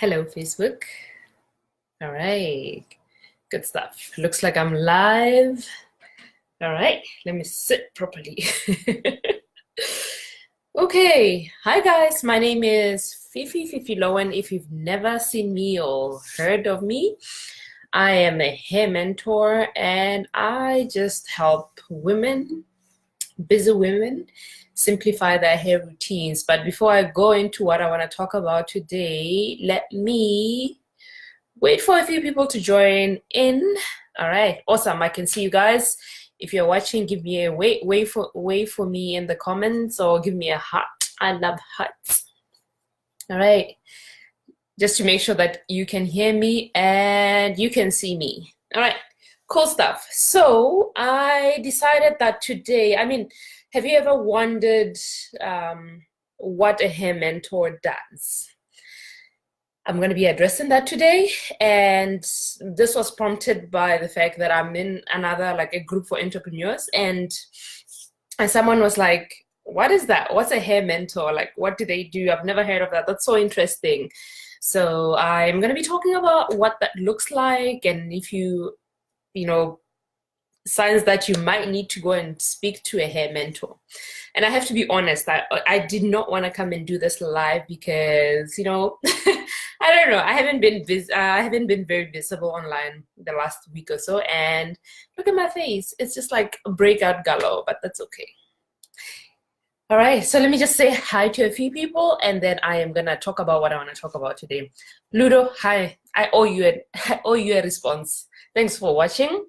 Hello, Facebook. All right, good stuff. Looks like I'm live. All right, let me sit properly. Okay, hi guys. My name is Fifi Lowen. If you've never seen me or heard of me, I am a hair mentor and I just help women, busy women, simplify their hair routines. But before I go into what I want to talk about today, let me wait for a few people to join in. All right, awesome. I can see you guys. If you're watching, give me a wait for me in the comments or give me a heart. I love hearts. All right, just to make sure that you can hear me and you can see me. All right, cool stuff. So I decided that today, have you ever wondered what a hair mentor does? I'm going to be addressing that today, and this was prompted by the fact that I'm in another, like a group for entrepreneurs, and someone was like, what is that? What's a hair mentor? Like, what do they do? I've never heard of that. That's so interesting. So I'm going to be talking about what that looks like, and if you know, signs that you might need to go and speak to a hair mentor. And I have to be honest, I did not want to come and do this live because, you know, I don't know, I haven't been very visible online the last week or so, and look at my face. It's just like a breakout galore, but that's okay. All right, so let me just say hi to a few people, and then I am gonna talk about what I want to talk about today. Ludo, hi. I owe you a response. Thanks for watching.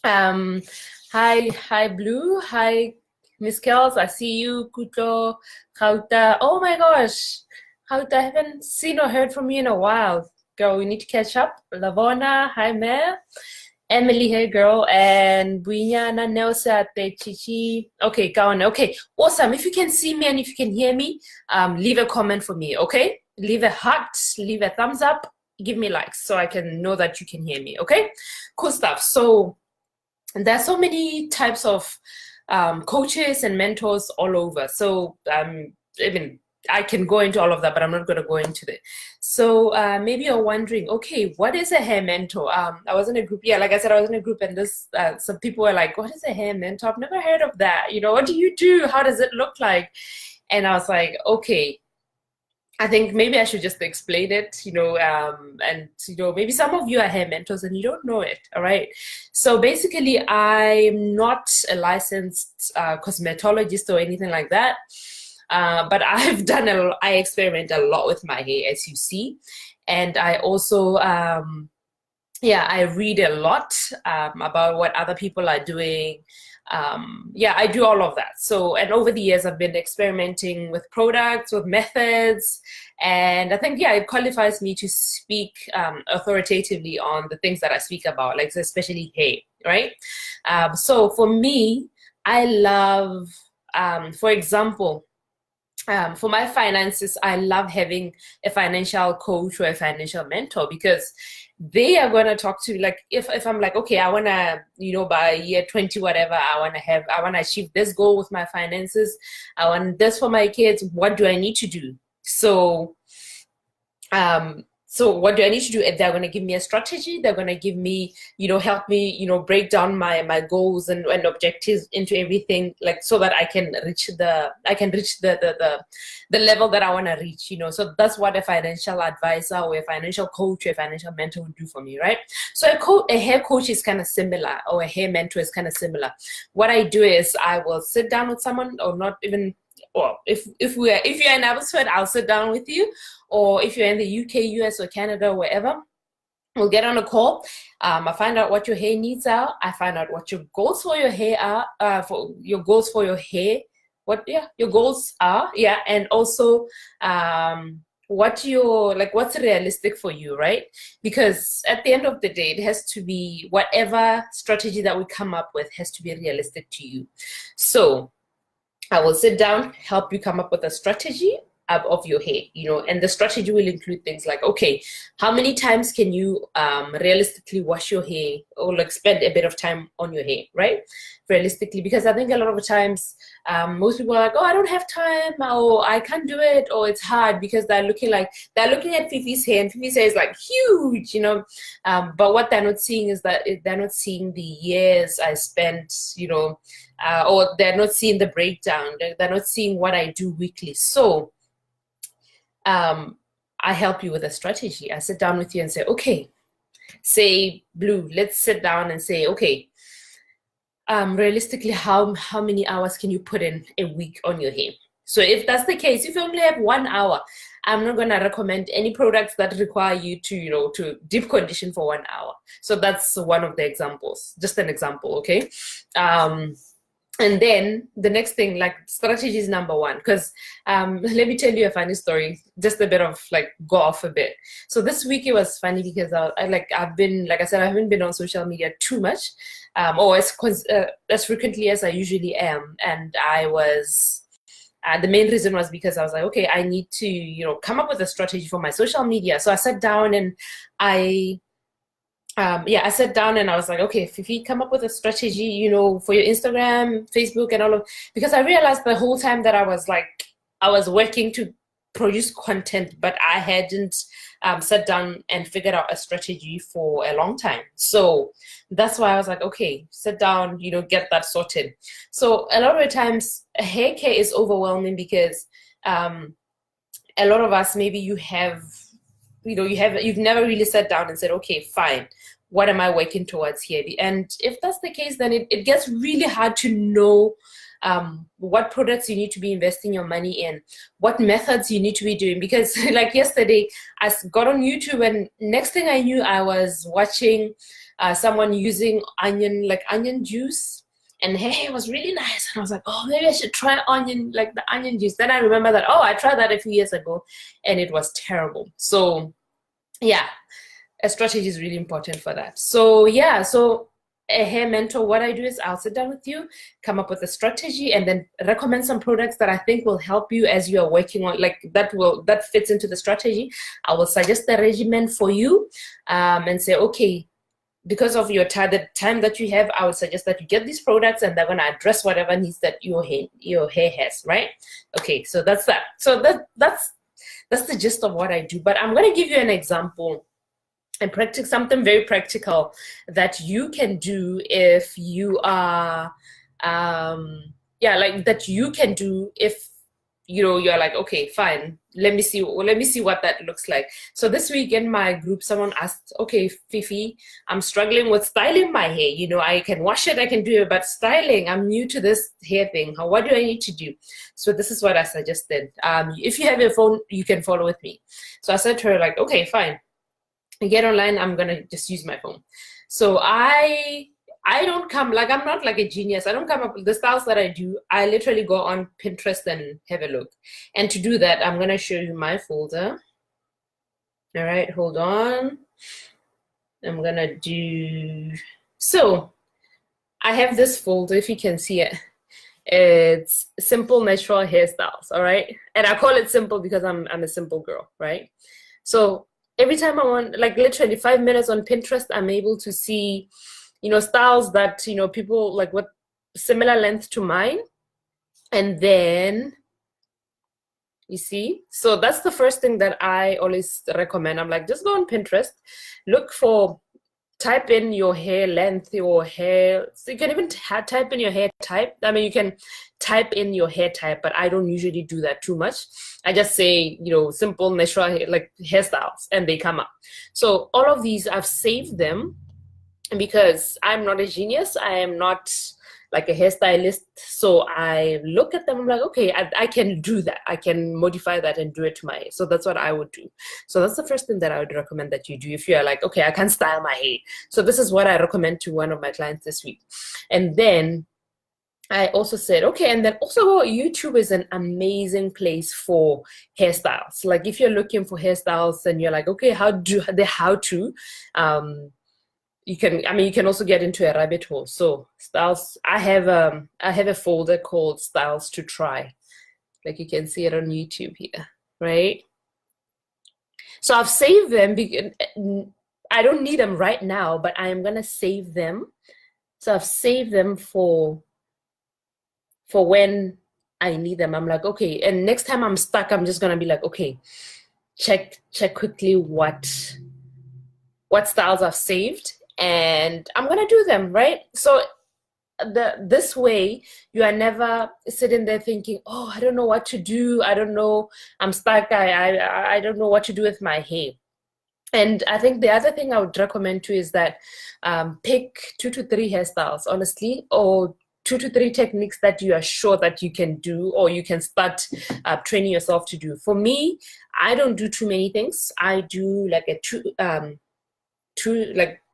Hi Blue, hi Miss Kels, I see you. Kuto, Kauta. Oh my gosh, Kauta, I haven't seen or heard from you in a while. Girl, we need to catch up. Lavona, hi Mare. Emily, hey girl, and Buinyana, Nelsa, Chichi. Okay, Kawana. Okay, awesome. If you can see me and if you can hear me, leave a comment for me, okay? Leave a heart, leave a thumbs up, give me likes so I can know that you can hear me, okay? Cool stuff. So there are so many types of coaches and mentors all over. So even I can go into all of that, but I'm not going to go into it. So maybe you're wondering, okay, what is a hair mentor? I was in a group, like I said, I was in a group, and this some people were like, what is a hair mentor? I've never heard of that. You know, what do you do? How does it look like? And I was like, okay, I think maybe I should just explain it, and, maybe some of you are hair mentors and you don't know it, all right? So basically, I'm not a licensed cosmetologist or anything like that, but I experiment a lot with my hair, as you see. And I also, I read a lot about what other people are doing. I do all of that. So, and over the years, I've been experimenting with products, with methods, and I think, it qualifies me to speak authoritatively on the things that I speak about, like especially hair, right? So for me, I love, for example, for my finances, I love having a financial coach or a financial mentor because they are going to talk to me. Like if I'm like, okay, I want to, by year 20, whatever, I want to achieve this goal with my finances. I want this for my kids. What do I need to do? So what do I need to do? If they're going to give me a strategy, they're going to give me, help me, break down my goals and objectives into everything, like so that I can reach the level that I want to reach, So that's what a financial advisor or a financial coach or a financial mentor would do for me, right? So a hair coach is kind of similar, or a hair mentor is kind of similar. What I do is I will sit down with someone, or not even, or if you're in Abbotsford, I'll sit down with you. Or if you're in the UK, US, or Canada, wherever, we'll get on a call. I find out what your hair needs are. I find out what your goals for your hair are, for your goals for your hair. Your goals are, and also what's realistic for you, right? Because at the end of the day, it has to be, whatever strategy that we come up with has to be realistic to you. So I will sit down, help you come up with a strategy. of your hair, and the strategy will include things like, okay, how many times can you realistically wash your hair, or like spend a bit of time on your hair, right? Realistically, because I think a lot of the times most people are like, oh, I don't have time, or I can't do it, or it's hard, because they're looking at Fifi's hair, and Fifi's hair is like huge, but what they're not seeing is that they're not seeing the years I spent, or they're not seeing the breakdown. They're not seeing what I do weekly. So I help you with a strategy. I sit down with you and say, okay, say Blue, let's sit down and say, okay, realistically, how many hours can you put in a week on your hair? So if that's the case, if you only have 1 hour, I'm not going to recommend any products that require you to, to deep condition for 1 hour. So that's one of the examples, just an example, okay? And then the next thing, like, strategy is number one, because let me tell you a funny story, just a bit of like go off a bit. So this week it was funny because I haven't been on social media too much, or as frequently as I usually am. And I was, the main reason was because I was like, okay, I need to, come up with a strategy for my social media. So I sat down and I sat down and I was like, okay, Fifi, come up with a strategy, for your Instagram, Facebook, and all of, because I realized the whole time that I was working to produce content, but I hadn't sat down and figured out a strategy for a long time. So that's why I was like, okay, sit down, get that sorted. So a lot of the times hair care is overwhelming because a lot of us, maybe you've never really sat down and said, okay, fine, what am I working towards here? And if that's the case, then it gets really hard to know what products you need to be investing your money in, what methods you need to be doing. Because like yesterday, I got on YouTube and next thing I knew, I was watching someone using onion juice, and hey, it was really nice. And I was like, oh, maybe I should try the onion juice. Then I remember that, oh, I tried that a few years ago and it was terrible. So yeah, a strategy is really important for that. So yeah, so a hair mentor, what I do is I'll sit down with you, come up with a strategy, and then recommend some products that I think will help you as you are working on, that fits into the strategy. I will suggest the regimen for you, and say, okay, because of the time that you have, I would suggest that you get these products, and they're going to address whatever needs that your hair has, right? Okay, so that's that. So that's the gist of what I do. But I'm going to give you an example and something very practical that you can do if you are, that you can do if you're like, okay, fine, let me see what that looks like. So this week in my group, someone asked, okay, Fifi, I'm struggling with styling my hair. I can wash it, I can do it, but styling, I'm new to this hair thing. What do I need to do? So this is what I suggested. If you have your phone, you can follow with me. So I said to her, like, okay, fine, get online, I'm gonna just use my phone. So I don't come, I'm not like a genius. I don't come up with the styles that I do. I literally go on Pinterest and have a look. And to do that, I'm gonna show you my folder. All right, hold on. I'm gonna do, so I have this folder, if you can see it. It's simple natural hairstyles, all right? And I call it simple because I'm a simple girl, right? So every time I want, literally 5 minutes on Pinterest, I'm able to see, styles that, people like with similar length to mine. And then, you see, so that's the first thing that I always recommend. I'm like, just go on Pinterest, look for, type in your hair length, your hair, so you can even type in your hair type. I mean, you can type in your hair type, but I don't usually do that too much. I just say, simple natural hair, hairstyles, and they come up. So all of these, I've saved them because I'm not a genius. I am not like a hairstylist. So I look at them, I'm like, okay, I can do that. I can modify that and do it to my hair. So that's what I would do. So that's the first thing that I would recommend that you do if you're like, okay, I can't style my hair. So this is what I recommend to one of my clients this week. And then I also said, okay, and then also YouTube is an amazing place for hairstyles. Like if you're looking for hairstyles and you're like, okay, you can also get into a rabbit hole. So styles, I have a folder called styles to try. Like you can see it on YouTube here. right? So I've saved them. I don't need them right now, but I am gonna save them. So I've saved them for when I need them. I'm like, okay, and next time I'm stuck, I'm just gonna be like, okay, check quickly what styles I've saved, and I'm gonna do them, right? So this way you are never sitting there thinking, oh, I don't know what to do. I don't know. I'm stuck. I don't know what to do with my hair. And I think the other thing I would recommend too is that pick 2 to 3 hairstyles, honestly, or 2 to 3 techniques that you are sure that you can do or you can start training yourself to do. For me, I don't do too many things. I do like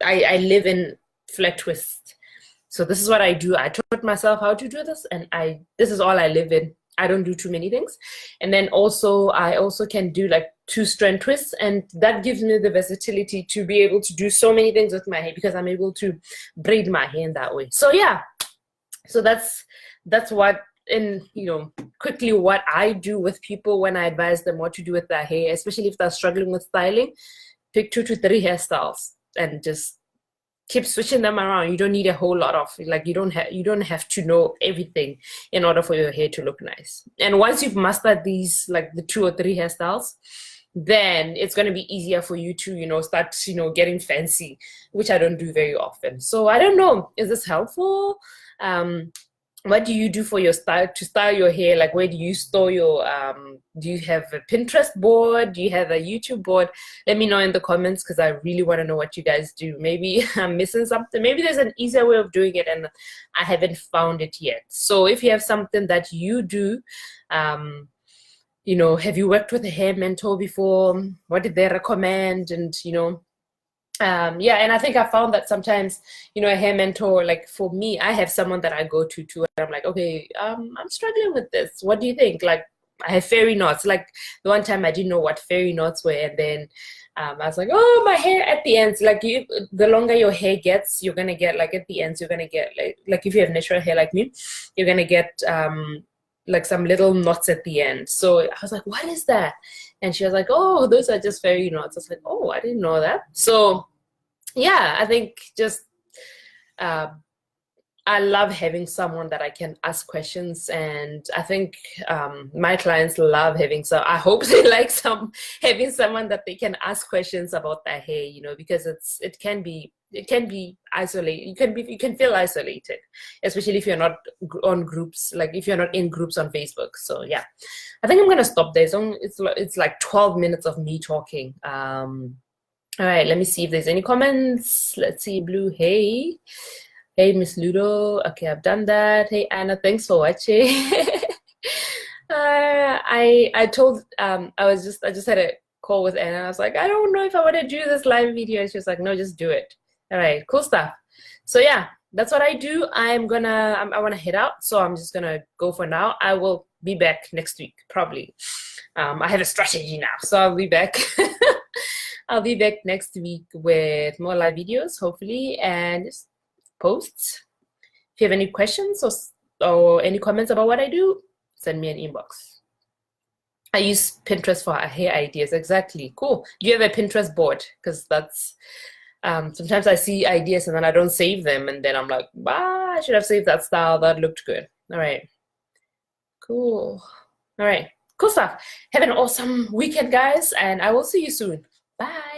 I live in flat twist. So this is what I do. I taught myself how to do this, and this is all I live in. I don't do too many things. And then also I also can do like 2-strand twists, and that gives me the versatility to be able to do so many things with my hair because I'm able to braid my hair in that way. So yeah, so that's what, in quickly what I do with people when I advise them what to do with their hair, especially if they're struggling with styling. Pick 2 to 3 hairstyles and just keep switching them around. You don't need a whole lot of, like, you don't have to know everything in order for your hair to look nice. And once you've mastered these, like the 2 or 3 hairstyles, then it's going to be easier for you to start getting fancy, which I don't do very often. So I don't know, is this helpful? What do you do for your style, to style your hair? Like, where do you store your do you have a Pinterest board? Do you have a YouTube board? Let me know in the comments, because I really want to know what you guys do. Maybe I'm missing something. Maybe there's an easier way of doing it and I haven't found it yet. So if you have something that you do, have you worked with a hair mentor before? What did they recommend? And yeah, and I think I found that sometimes, a hair mentor, like for me, I have someone that I go to too, and I'm like, okay, I'm struggling with this. What do you think? Like, I have fairy knots. Like the one time I didn't know what fairy knots were, and then I was like, oh, my hair at the ends. Like the longer your hair gets, you're gonna get, like, at the ends, you're gonna get like if you have natural hair like me, you're gonna get like some little knots at the end. So I was like, what is that? And she was like, oh, those are just fairy knots. I was like, oh, I didn't know that. So yeah, I think just I love having someone that I can ask questions, and I think my clients love having I hope they like having someone that they can ask questions about their hair, because it can be isolated. You can feel isolated, especially if you're not on groups, like if you're not in groups on Facebook. So yeah, I think I'm gonna stop there. It's like 12 minutes of me talking. All right, let me see if there's any comments. Let's see. Blue, hey. Hey, Miss Ludo. Okay, I've done that. Hey, Anna, thanks for watching. I just had a call with Anna. I was like, I don't know if I want to do this live video. And she was like, no, just do it. All right, cool stuff. So yeah, that's what I do. I want to head out, so I'm just gonna go for now. I will be back next week, probably. I have a strategy now, so I'll be back. I'll be back next week with more live videos, hopefully, and just posts. If you have any questions or any comments about what I do, send me an inbox. I use Pinterest for hair ideas. Exactly. Cool. Do you have a Pinterest board? Because that's sometimes I see ideas and then I don't save them, and then I'm like, I should have saved that style. That looked good. All right. Cool. All right. Cool stuff. Have an awesome weekend, guys, and I will see you soon. Bye.